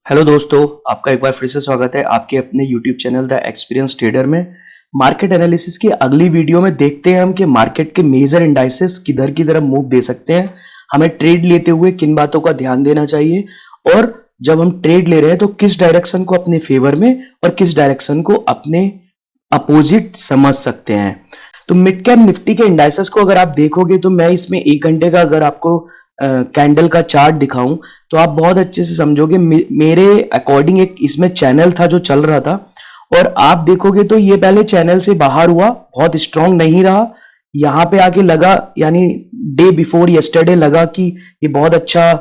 Hello दोस्तों, आपका एक बार फिर से स्वागत है आपके अपने YouTube channel the experience trader में। मार्केट एनालिसिस की अगली वीडियो में देखते हैं हम कि मार्केट के मेजर इंडाइसेस किधर की तरफ मूव दे सकते हैं, हमें ट्रेड लेते हुए किन बातों का ध्यान देना चाहिए और जब हम ट्रेड ले रहे हैं तो किस डायरेक्शन को अपने फेवर में और किस डायरेक्शन को अपने अपोजिट समझ सकते हैं। तो मिड कैप निफ्टी के इंडाइसेस को अगर आप देखोगे तो मैं इसमें 1 घंटे का अगर आपको कैंडल का चार्ट दिखाऊं तो आप बहुत अच्छे से समझोगे। मेरे अकॉर्डिंग एक इसमें चैनल था जो चल रहा था और आप देखोगे तो ये पहले चैनल से बाहर हुआ, बहुत स्ट्रांग नहीं रहा, यहां पे आके लगा, यानी डे बिफोर यस्टरडे लगा कि ये बहुत अच्छा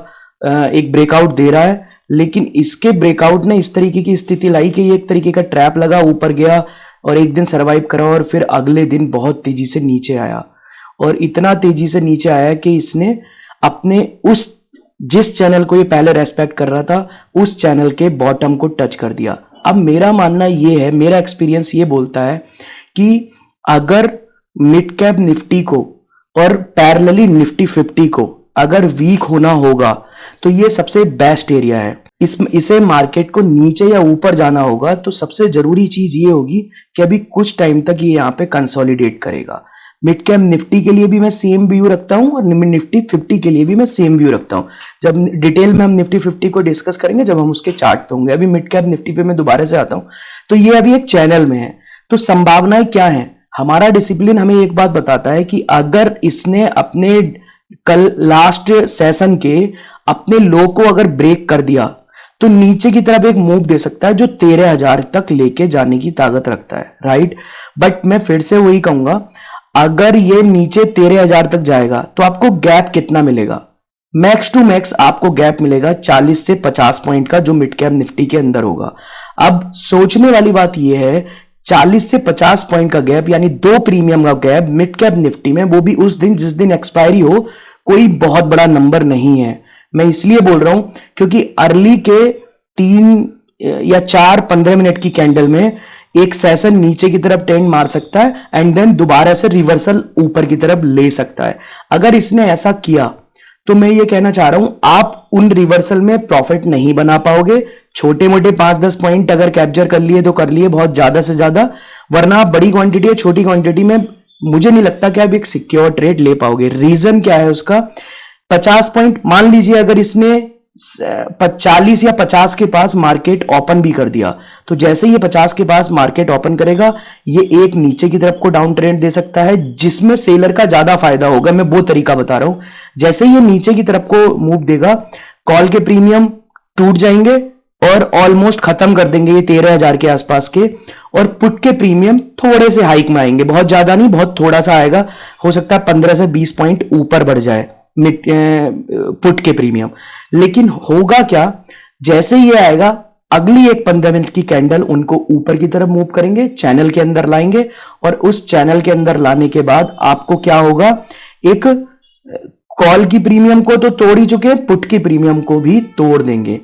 एक ब्रेकआउट दे रहा है, लेकिन इसके ब्रेकआउट ने इस तरीके की स्थिति लाई कि ये एक तरीके का ट्रैप लगा, ऊपर गया और एक दिन सरवाइव करा और फिर अगले दिन बहुत तेजी से नीचे आया और इतना तेजी से नीचे आया कि इसने अपने उस जिस चैनल को ये पहले रेस्पेक्ट कर रहा था उस चैनल के बॉटम को टच कर दिया। अब मेरा मानना ये है, मेरा एक्सपीरियंस ये बोलता है कि अगर मिड कैप निफ्टी को और पैरेलली निफ्टी 50 को अगर वीक होना होगा तो ये सबसे बेस्ट एरिया है। इसे मार्केट को नीचे या ऊपर जाना होगा तो सबसे जरूरी चीज ये होगी कि अभी कुछ टाइम तक ये यहां पे कंसोलिडेट करेगा। मिड कैप निफ्टी के लिए भी मैं सेम व्यू रखता हूं और निफ्टी 50 के लिए भी मैं सेम व्यू रखता हूं। जब डिटेल में हम निफ्टी 50 को डिस्कस करेंगे जब हम उसके चार्ट पे होंगे। अभी मिड कैप निफ्टी पे मैं दोबारा से आता हूं तो ये अभी एक चैनल में है। तो संभावनाएं क्या है, हमारा डिसिप्लिन हमें एक बात बताता है कि अगर इसने अपने कल लास्ट सेशन के अपने लो को अगर ब्रेक कर दिया तो नीचे की तरफ एक मूव दे सकता है जो 13,000 तक लेके जाने की ताकत रखता है, राइट। बट मैं फिर से वही कहूंगा, अगर ये नीचे 13,000 तक जाएगा तो आपको गैप कितना मिलेगा, मैक्स टू मैक्स आपको गैप मिलेगा 40 से 50 पॉइंट का, जो मिड कैप निफ्टी के अंदर होगा। अब सोचने वाली बात यह है 40 से 50 पॉइंट का गैप यानी 2 प्रीमियम का गैप मिड कैप निफ्टी में, वो भी उस दिन जिस दिन एक्सपायरी हो, कोई बहुत बड़ा नंबर नहीं है। मैं इसलिए बोल रहा हूं क्योंकि अर्ली के 3 या 4 15 मिनट की कैंडल में एक सेशन नीचे की तरफ ट्रेंड मार सकता है एंड देन दोबारा से रिवर्सल ऊपर की तरफ ले सकता है। अगर इसने ऐसा किया तो मैं ये कहना चाह रहा हूं आप उन रिवर्सल में प्रॉफिट नहीं बना पाओगे। छोटे मोटे 5-10 पॉइंट अगर कैप्चर कर लिए तो कर लिए, बहुत ज्यादा से ज्यादा, वरना आप बड़ी क्वांटिटी या छोटी क्वांटिटी में मुझे नहीं लगता कि आप एक सिक्योर ट्रेड ले पाओगे। रीजन क्या है उसका, 50 पॉइंट मान लीजिए अगर इसने 40 या 50 के पास मार्केट ओपन भी कर दिया तो जैसे ये 50 के पास मार्केट ओपन करेगा ये एक नीचे की तरफ को डाउन ट्रेंड दे सकता है जिसमें सेलर का ज्यादा फायदा होगा। मैं वो तरीका बता रहा हूं, जैसे ये नीचे की तरफ को मूव देगा कॉल के प्रीमियम टूट जाएंगे और ऑलमोस्ट खत्म कर देंगे ये 13,000 के आसपास के, और पुट के प्रीमियम थोड़े से हाइक में आएंगे, बहुत ज्यादा नहीं, बहुत थोड़ा सा आएगा, हो सकता है 15 से 20 पॉइंट ऊपर बढ़ जाए पुट के प्रीमियम। लेकिन होगा क्या, जैसे ये आएगा अगली एक 15 मिनट की कैंडल उनको ऊपर की तरफ मूव करेंगे, चैनल के अंदर लाएंगे और उस चैनल के अंदर लाने के बाद आपको क्या होगा, एक कॉल की प्रीमियम को तो तोड़ ही चुके, पुट की प्रीमियम को भी तोड़ देंगे।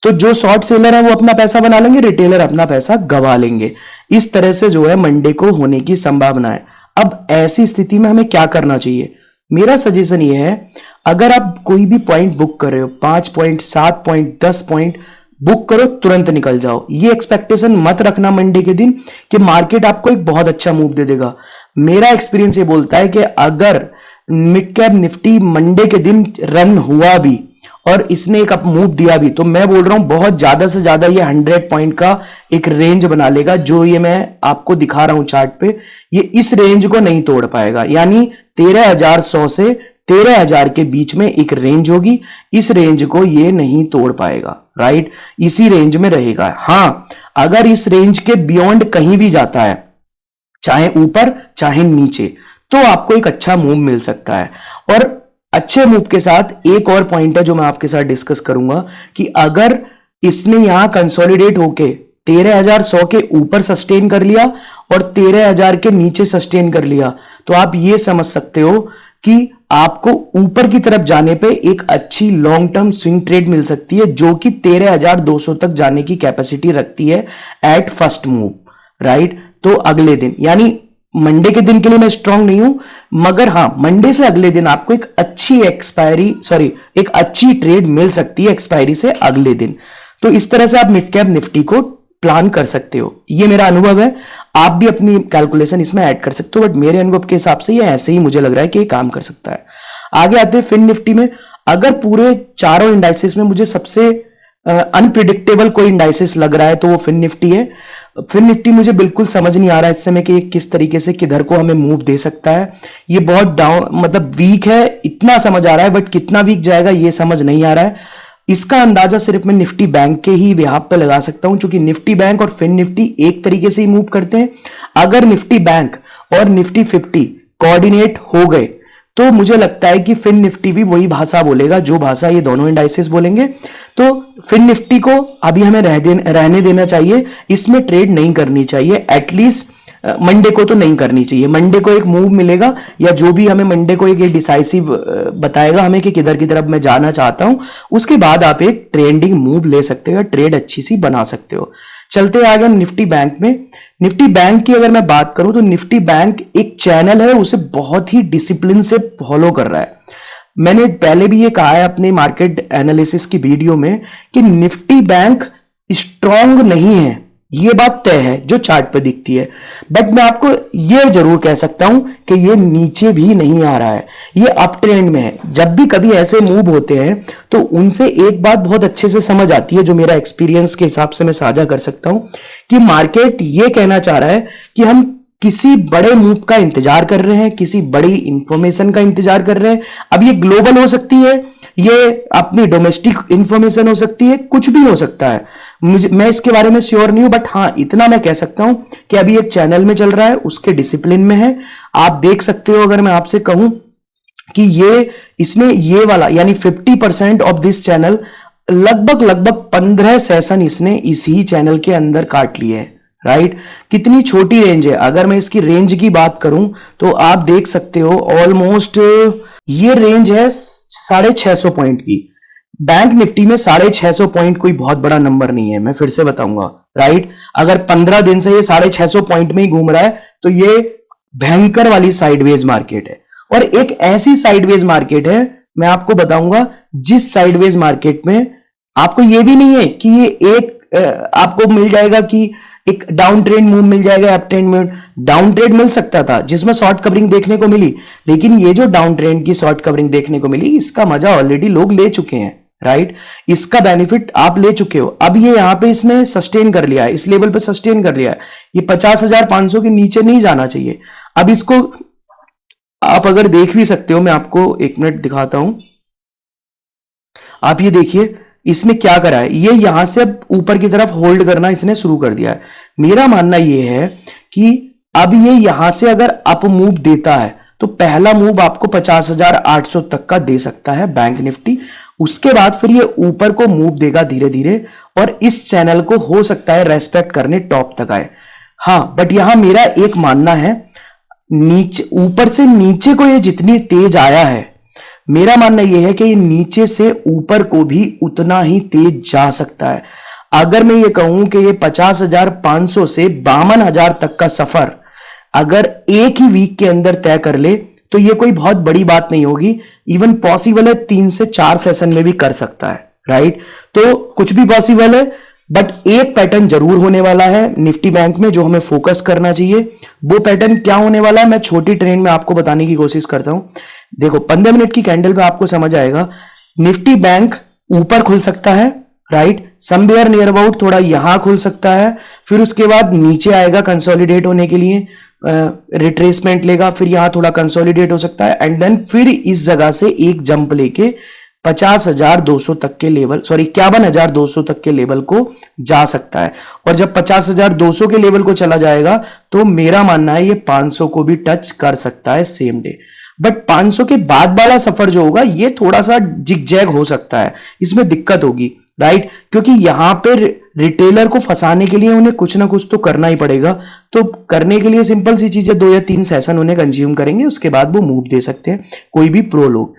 तो जो शॉर्ट सेलर है वो अपना पैसा बना लेंगे, रिटेलर अपना पैसा गवा लेंगे। इस तरह से जो है मंडे को होने की संभावना है। अब ऐसी स्थिति में हमें क्या करना चाहिए, मेरा सजेशन ये है, अगर आप कोई भी पॉइंट बुक कर रहे हो, 5 पॉइंट 7 पॉइंट 10 पॉइंट बुक करो, तुरंत निकल जाओ। ये एक्सपेक्टेशन मत रखना मंडे के दिन कि मार्केट आपको एक बहुत अच्छा मूव दे देगा। मेरा एक्सपीरियंस ये बोलता है कि अगर मिड कैप निफ्टी मंडे के दिन रन हुआ भी और इसने एक मूव दिया भी तो मैं बोल रहा हूं बहुत ज्यादा से ज्यादा ये 100 पॉइंट का एक रेंज बना लेगा, जो ये मैं आपको दिखा रहा हूं चार्ट पे, ये इस रेंज को नहीं तोड़ पाएगा। यानी 13,100 से 13,000 के बीच में एक रेंज होगी, इस रेंज को ये नहीं तोड़ पाएगा, राइट, इसी रेंज में रहेगा। हां, अगर इस रेंज के बियॉन्ड कहीं भी जाता है, चाहे ऊपर चाहे नीचे, तो आपको एक अच्छा मूव मिल सकता है। और अच्छे मूव के साथ एक और पॉइंट है जो मैं आपके साथ डिस्कस करूंगा कि अगर इसने यहां कंसोलिडेट होके 13,100 के ऊपर सस्टेन कर लिया और 13,000 के नीचे सस्टेन कर लिया तो आप ये समझ सकते हो कि आपको ऊपर की तरफ जाने पे एक अच्छी लॉन्ग टर्म स्विंग ट्रेड मिल सकती है जो कि 13,200 तक जाने की कैपेसिटी रखती है एट फर्स्ट मूव, राइट। तो अगले दिन, यानी मंडे के दिन के लिए मैं स्ट्रांग नहीं हूं, मगर हां मंडे से अगले दिन आपको एक अच्छी एक अच्छी ट्रेड मिल सकती है एक्सपायरी से अगले दिन। तो इस तरह से आप मिड कैप निफ्टी को प्लान कर सकते हो। ये मेरा अनुभव है, आप भी अपनी कैलकुलेशन इसमें ऐड कर सकते हो, बट मेरे अनुभव के हिसाब से ये ऐसे ही मुझे लग रहा है कि ये काम कर सकता है। आगे आते हैं फिन निफ्टी में। अगर पूरे चारों इंडाइसेस में मुझे सबसे अनप्रिडिक्टेबल कोई इंडाइसेस लग रहा है तो वो फिन निफ्टी है। फिन निफ्टी मुझे बिल्कुल समझ नहीं आ रहा है इस समय कि किस तरीके से किधर को हमें मूव दे सकता है। ये बहुत डाउन मतलब वीक है इतना समझ आ रहा है, बट कितना वीक जाएगा ये समझ नहीं आ रहा है। इसका अंदाजा सिर्फ मैं निफ्टी बैंक के ही बिहाफ पे लगा सकता हूं, क्योंकि निफ्टी बैंक और फिन निफ्टी एक तरीके से ही मूव करते हैं। अगर निफ्टी बैंक और निफ्टी 50 कोऑर्डिनेट हो गए तो मुझे लगता है कि फिन निफ्टी भी वही भाषा बोलेगा जो भाषा ये दोनों इंडाइसेस बोलेंगे। तो फिन निफ्टी को अभी हमें रहने देना चाहिए, इसमें ट्रेड नहीं करनी चाहिए। एटलीस्ट मंडे को तो नहीं करनी चाहिए। मंडे को एक मूव मिलेगा या जो भी हमें मंडे को एक डिसाइसिव बताएगा हमें कि किधर की तरफ मैं जाना चाहता हूं, उसके बाद आप एक ट्रेंडिंग मूव ले सकते हो, ट्रेड अच्छी सी बना सकते हो। चलते आगे निफ्टी बैंक में। निफ्टी बैंक की अगर मैं बात करूं तो निफ्टी बैंक एक चैनल है, उसे बहुत ही डिसिप्लिन से फॉलो कर रहा है। मैंने पहले भी ये कहा है अपने मार्केट एनालिसिस की वीडियो में कि निफ्टी बैंक स्ट्रांग नहीं है, ये बात तय है जो चार्ट पे दिखती है। बट मैं आपको ये जरूर कह सकता हूं कि ये नीचे भी नहीं आ रहा है, ये अप ट्रेंड में है। जब भी कभी ऐसे मूव होते हैं तो उनसे एक बात बहुत अच्छे से समझ आती है, जो मेरा एक्सपीरियंस के हिसाब से मैं साझा कर सकता हूं, कि मार्केट ये कहना चाह रहा है कि हम किसी बड़े मूव का इंतजार कर रहे हैं, किसी बड़ी इंफॉर्मेशन का इंतजार कर रहे हैं। अब ये ग्लोबल हो सकती है, ये अपनी डोमेस्टिक इंफॉर्मेशन हो सकती है, कुछ भी हो सकता है। मैं इसके बारे में श्योर नहीं हूं, बट हाँ इतना मैं कह सकता हूं कि अभी एक चैनल में चल रहा है, उसके डिसिप्लिन में है। आप देख सकते हो, अगर मैं आपसे कहूं कि इसने ये वाला यानी 50% ऑफ दिस चैनल लगभग 15 सेशन इसने इसी चैनल के अंदर काट लिए हैं। राइट, कितनी छोटी रेंज है। अगर मैं इसकी रेंज की बात करूं तो आप देख सकते हो ऑलमोस्ट ये रेंज है 650 पॉइंट की। बैंक निफ्टी में 650 पॉइंट कोई बहुत बड़ा नंबर नहीं है, मैं फिर से बताऊंगा। राइट, अगर 15 दिन से ये 650 पॉइंट में ही घूम रहा है तो ये भयंकर वाली साइडवेज मार्केट है। और एक ऐसी साइडवेज मार्केट है, मैं आपको बताऊंगा, जिस साइडवेज मार्केट में आपको ये भी नहीं है कि ये एक आपको मिल जाएगा कि एक डाउन ट्रेंड मूव मिल जाएगा, up trend move. Down trend मिल सकता था जिसमें शॉर्ट कवरिंग देखने को मिली, लेकिन ये जो डाउन ट्रेंड की शॉर्ट कवरिंग देखने को मिली, इसका मजा ऑलरेडी लोग ले चुके हैं। राइट, इसका बेनिफिट आप ले चुके हो। अब ये यहां पे इसने सस्टेन कर लिया है, इस लेवल पे सस्टेन कर लिया है। ये 50,500 के नीचे नहीं जाना चाहिए। अब इसको आप अगर देख भी सकते हो, मैं आपको एक मिनट दिखाता हूं। आप ये देखिए इसने क्या करा है, ये यहां से अब ऊपर की तरफ होल्ड करना इसने शुरू कर दिया है। मेरा मानना यह है कि अब ये यहां से अगर अप मूव देता है तो पहला मूव आपको 50,800 तक का दे सकता है बैंक निफ्टी। उसके बाद फिर ये ऊपर को मूव देगा धीरे धीरे, और इस चैनल को हो सकता है रेस्पेक्ट करने टॉप तक आए। हां, बट यहां मेरा एक मानना है, नीचे ऊपर से नीचे को ये जितनी तेज आया है, मेरा मानना यह है कि ये नीचे से ऊपर को भी उतना ही तेज जा सकता है। अगर मैं ये कहूं कि ये 50,500 से 52,000 तक का सफर अगर एक ही वीक के अंदर तय कर ले तो ये कोई बहुत बड़ी बात नहीं होगी। इवन पॉसिबल है 3 से 4 सेशन में भी कर सकता है। राइट, तो कुछ भी पॉसिबल है, बट एक पैटर्न जरूर होने वाला है निफ्टी बैंक में जो हमें फोकस करना चाहिए। वो पैटर्न क्या होने वाला है मैं छोटी ट्रेंड में आपको बताने की कोशिश करता हूं। देखो 15 मिनट की कैंडल पे आपको समझ आएगा, निफ्टी बैंक ऊपर खुल सकता है। राइट, समवेयर नियर अबाउट थोड़ा यहां खुल सकता है, फिर उसके बाद नीचे आएगा कंसोलिडेट होने के लिए, रिट्रेसमेंट लेगा, फिर यहां थोड़ा कंसोलिडेट हो सकता है, एंड देन फिर इस जगह से एक जंप लेके 50,200 तक के लेवल 51,200 तक के लेवल को जा सकता है। और जब 50,200 के लेवल को चला जाएगा तो मेरा मानना है ये 500 को भी टच कर सकता है सेम डे। बट 500 के बाद वाला सफर जो होगा ये थोड़ा सा जिगजैग हो सकता है, इसमें दिक्कत होगी। राइट, क्योंकि यहां पे रिटेलर को फंसाने के लिए उन्हें कुछ ना कुछ तो करना ही पड़ेगा। तो करने के लिए सिंपल सी चीजें 2 या 3 सेशन उन्हें कंज्यूम करेंगे, उसके बाद वो मूव दे सकते हैं। कोई भी प्रो लोग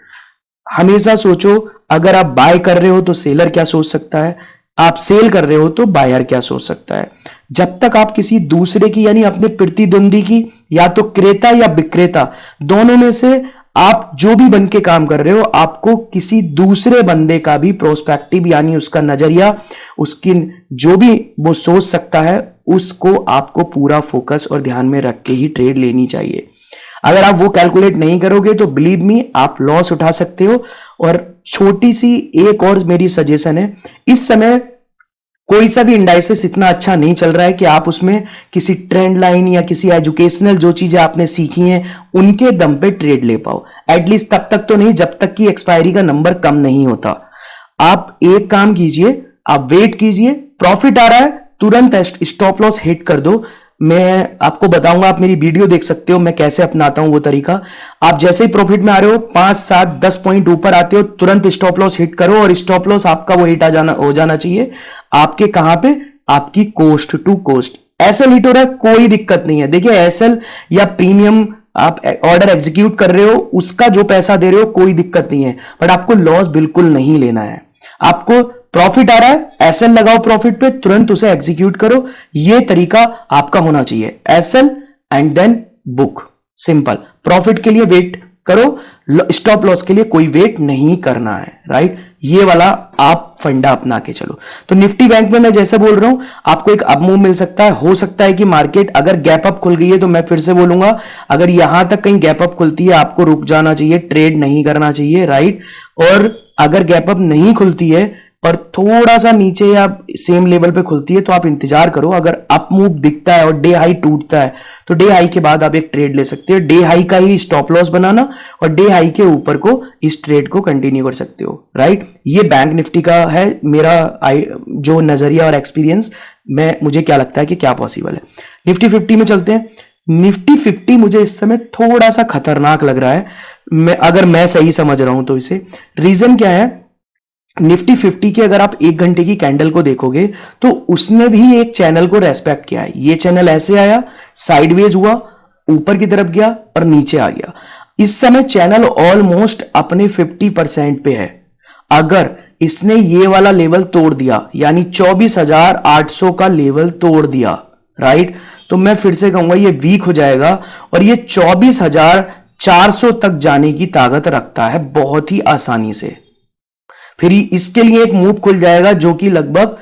हमेशा सोचो, अगर आप बाय कर रहे हो तो सेलर क्या सोच सकता है, आप सेल कर रहे हो तो बायर क्या सोच सकता है। जब तक आप किसी दूसरे की यानी अपने प्रतिद्वंदी की या तो क्रेता या विक्रेता दोनों में से आप जो भी बन के काम कर रहे हो, आपको किसी दूसरे बंदे का भी प्रोस्पेक्टिव यानी उसका नजरिया, उसकी जो भी वो सोच सकता है, उसको आपको पूरा फोकस और ध्यान में रख के ही ट्रेड लेनी चाहिए। अगर आप वो कैलकुलेट नहीं करोगे तो बिलीव मी आप लॉस उठा सकते हो। और छोटी सी एक और मेरी सजेशन है, इस समय कोई सा भी इंडाइसिस इतना अच्छा नहीं चल रहा है कि आप उसमें किसी ट्रेंड लाइन या किसी एजुकेशनल जो चीजें आपने सीखी हैं उनके दम पे ट्रेड ले पाओ। एटलीस्ट तब तक तो नहीं जब तक कि एक्सपायरी का नंबर कम नहीं होता। आप एक काम कीजिए, आप वेट कीजिए, प्रॉफिट आ रहा है तुरंत स्टॉप लॉस हिट कर दो। मैं आपको बताऊंगा, आप मेरी वीडियो देख सकते हो मैं कैसे अपनाता हूं वो तरीका। आप जैसे ही प्रॉफिट में आ रहे हो 5 7 10 पॉइंट ऊपर आते हो, तुरंत स्टॉप लॉस हिट करो। और स्टॉप लॉस आपका वो हिट हो जाना चाहिए आपके कहां पे, आपकी cost to cost. SL hit हो रहा है कोई दिक्कत नहीं है। देखिए एसएल या प्रीमियम आप ऑर्डर एग्जीक्यूट कर रहे हो, उसका जो पैसा दे रहे हो कोई दिक्कत नहीं है, बट आपको लॉस बिल्कुल नहीं लेना है। आपको प्रॉफिट आ रहा है, एसएल लगाओ प्रॉफिट पे, तुरंत उसे एग्जीक्यूट करो। यह तरीका आपका होना चाहिए, SL and then book, simple. Profit के लिए वेट करो, स्टॉप लॉस के लिए कोई वेट नहीं करना है, राइट। ये वाला आप फंडा अपना के चलो। तो निफ्टी बैंक में मैं जैसे बोल रहा हूं, आपको एक अप मूव मिल सकता है। हो सकता है कि मार्केट अगर गैप अप खुल गई है, तो मैं फिर से बोलूंगा, अगर यहां तक कहीं गैप अप खुलती है आपको रुक जाना चाहिए, ट्रेड नहीं करना चाहिए, राइट। और अगर गैप अप नहीं खुलती है पर थोड़ा सा नीचे या सेम लेवल पे खुलती है तो आप इंतजार करो। अगर अप मूव दिखता है और डे हाई टूटता है तो डे हाई के बाद आप एक ट्रेड ले सकते हो। डे हाई का ही स्टॉप लॉस बनाना और डे हाई के ऊपर को इस ट्रेड को कंटिन्यू कर सकते हो, राइट। ये बैंक निफ्टी का है मेरा जो नजरिया और एक्सपीरियंस, मुझे क्या लगता है कि क्या पॉसिबल है। निफ्टी 50 में चलते हैं। निफ्टी 50 मुझे इस समय थोड़ा सा खतरनाक लग रहा है, अगर मैं सही समझ रहा हूं तो। इसे रीजन क्या है, निफ्टी 50 के अगर आप 1 घंटे की कैंडल को देखोगे तो उसने भी एक चैनल को रेस्पेक्ट किया है। ये चैनल ऐसे आया, साइडवेज हुआ, ऊपर की तरफ गया और नीचे आ गया। इस समय चैनल ऑलमोस्ट अपने 50% पे है। अगर इसने ये वाला लेवल तोड़ दिया, यानी 24,800 का लेवल तोड़ दिया, राइट, तो मैं फिर से कहूंगा ये वीक हो जाएगा और ये 24,400 तक जाने की ताकत रखता है बहुत ही आसानी से। फिर इसके लिए एक मूव खुल जाएगा जो कि लगभग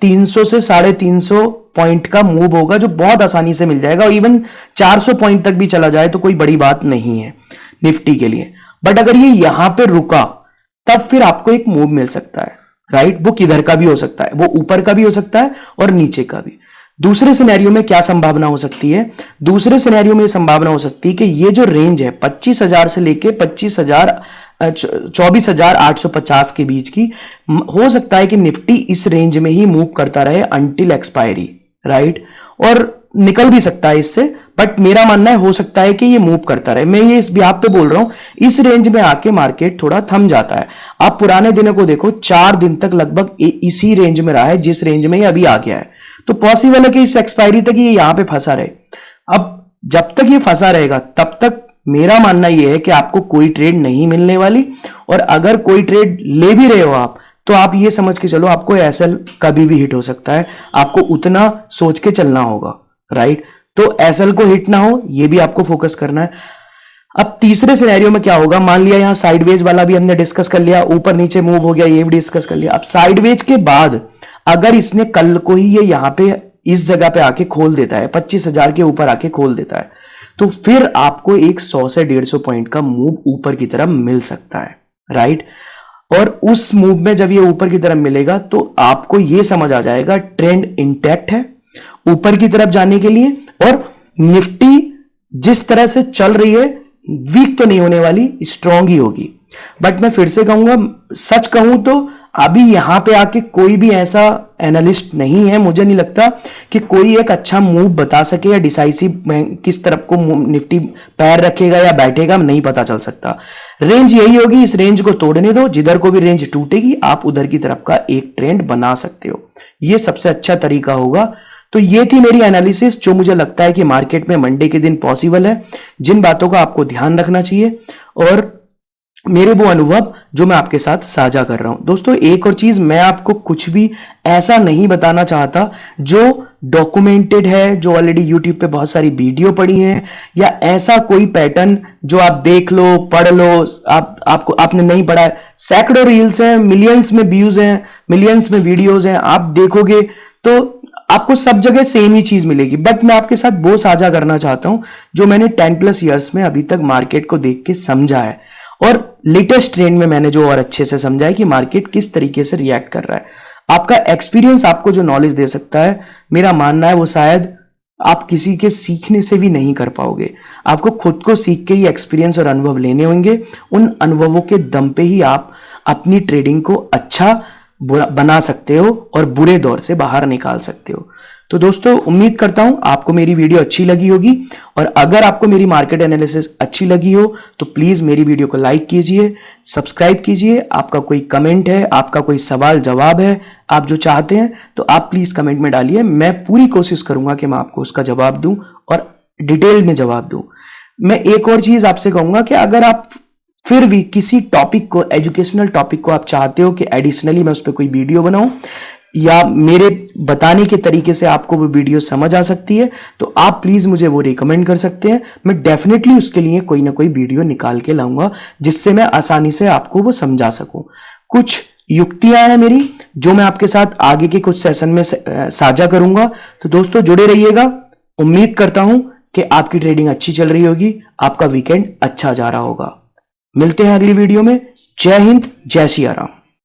300 से 350 पॉइंट का मूव होगा, जो बहुत आसानी से मिल जाएगा। और इवन 400 पॉइंट तक भी चला जाए तो कोई बड़ी बात नहीं है निफ्टी के लिए। बट अगर ये यहां पे रुका तब फिर आपको एक मूव मिल सकता है, राइट। वो किधर का भी हो सकता है, वो ऊपर का भी हो सकता है और नीचे का भी। दूसरे सिनेरियो में क्या संभावना हो सकती है, दूसरे सिनेरियो में संभावना हो सकती है कि ये जो रेंज है 25,000 से लेके 24,850 के बीच की, हो सकता है कि निफ्टी इस रेंज में ही मूव करता रहे अंटिल एक्सपायरी, राइट। और निकल भी सकता है इससे, बट मेरा मानना है हो सकता है कि ये मूव करता रहे। मैं ये इस बिहाफ पे बोल रहा हूं, इस रेंज में आके मार्केट थोड़ा थम जाता है। आप पुराने दिनों को देखो, 4 दिन तक लगभग इसी रेंज में रहा है जिस रेंज में ये अभी आ गया है। तो पॉसिबल है कि इस एक्सपायरी तक ये यहां पे फंसा रहे। अब जब तक ये फंसा रहेगा तब तक मेरा मानना यह है कि आपको कोई ट्रेड नहीं मिलने वाली। और अगर कोई ट्रेड ले भी रहे हो आप, तो आप ये समझ के चलो आपको एसएल कभी भी हिट हो सकता है। आपको उतना सोच के चलना होगा, राइट। तो एसएल को हिट ना हो ये भी आपको फोकस करना है। अब तीसरे सिनेरियो में क्या होगा, मान लिया यहां साइडवेज वाला भी हमने डिस्कस कर लिया, ऊपर नीचे मूव हो गया ये भी डिस्कस कर लिया। अब साइडवेज के बाद अगर इसने कल को ही ये यहां पे इस जगह पे आके खोल देता है, 25,000 के ऊपर आके खोल देता है, तो फिर आपको एक 100 से 150 पॉइंट का मूव ऊपर की तरफ मिल सकता है, राइट। और उस मूव में जब ये वीक की तरफ मिलेगा तो आपको ये समझ आ जाएगा ट्रेंड इंटैक्ट है ऊपर की तरफ जाने के लिए। और निफ्टी जिस तरह से चल रही है वीक तो नहीं होने वाली, स्ट्रांग ही होगी। बट मैं फिर से कहूंगा, सच कहूं तो अभी यहां पे आके कोई भी ऐसा एनालिस्ट नहीं है, मुझे नहीं लगता कि कोई एक अच्छा मूव बता सके या डिसाइसिव किस तरफ को निफ्टी पैर रखेगा या बैठेगा, नहीं पता चल सकता। रेंज यही होगी, इस रेंज को तोड़ने दो, जिधर को भी रेंज टूटेगी आप उधर की तरफ का एक ट्रेंड बना सकते हो, ये सबसे अच्छा तरीका होगा। तो ये थी मेरी एनालिसिस जो मुझे लगता है कि मार्केट में मंडे के दिन पॉसिबल है, जिन बातों का आपको ध्यान रखना चाहिए। और मेरे वो अनुभव जो मैं आपके साथ साझा कर रहा हूं। दोस्तों एक और चीज, मैं आपको कुछ भी ऐसा नहीं बताना चाहता जो डॉक्यूमेंटेड है, जो ऑलरेडी यूट्यूब पे बहुत सारी वीडियो पड़ी हैं, या ऐसा कोई पैटर्न जो आप देख लो, पढ़ लो, आपने नहीं पढ़ा है। सैकड़ों रील्स हैं, मिलियंस में व्यूज हैं, मिलियंस में वीडियोज हैं, आप देखोगे तो आपको सब जगह सेम ही चीज मिलेगी। बट मैं आपके साथ वो साझा करना चाहता हूं जो मैंने 10+ ईयर्स में अभी तक मार्केट को देख के समझा है, और लेटेस्ट ट्रेंड में मैंने जो और अच्छे से समझा है कि मार्केट किस तरीके से रिएक्ट कर रहा है। आपका एक्सपीरियंस आपको जो नॉलेज दे सकता है, मेरा मानना है वो शायद आप किसी के सीखने से भी नहीं कर पाओगे। आपको खुद को सीख के ही एक्सपीरियंस और अनुभव लेने होंगे। उन अनुभवों के दम पे ही आप अपनी ट्रेडिंग को अच्छा बना सकते हो और बुरे दौर से बाहर निकाल सकते हो। तो दोस्तों उम्मीद करता हूं आपको मेरी वीडियो अच्छी लगी होगी, और अगर आपको मेरी मार्केट एनालिसिस अच्छी लगी हो तो प्लीज मेरी वीडियो को लाइक कीजिए, सब्सक्राइब कीजिए। आपका कोई कमेंट है, आपका कोई सवाल जवाब है, आप जो चाहते हैं तो आप प्लीज कमेंट में डालिए। मैं पूरी कोशिश करूंगा कि मैं आपको उसका जवाब दूं और डिटेल में जवाब दूं। मैं एक और चीज आपसे कहूंगा कि अगर आप फिर भी किसी टॉपिक को, एजुकेशनल टॉपिक को आप चाहते हो कि एडिशनली मैं उस पर कोई वीडियो बनाऊं, या मेरे बताने के तरीके से आपको वो वीडियो समझ आ सकती है, तो आप प्लीज मुझे वो रिकमेंड कर सकते हैं। मैं डेफिनेटली उसके लिए कोई ना कोई वीडियो निकाल के लाऊंगा जिससे मैं आसानी से आपको वो समझा सकूं। कुछ युक्तियां हैं मेरी जो मैं आपके साथ आगे के कुछ सेशन में साझा करूंगा। तो दोस्तों जुड़े रहिएगा। उम्मीद करता हूं कि आपकी ट्रेडिंग अच्छी चल रही होगी, आपका वीकेंड अच्छा जा रहा होगा। मिलते हैं अगली वीडियो में। जय हिंद, जय सिया राम।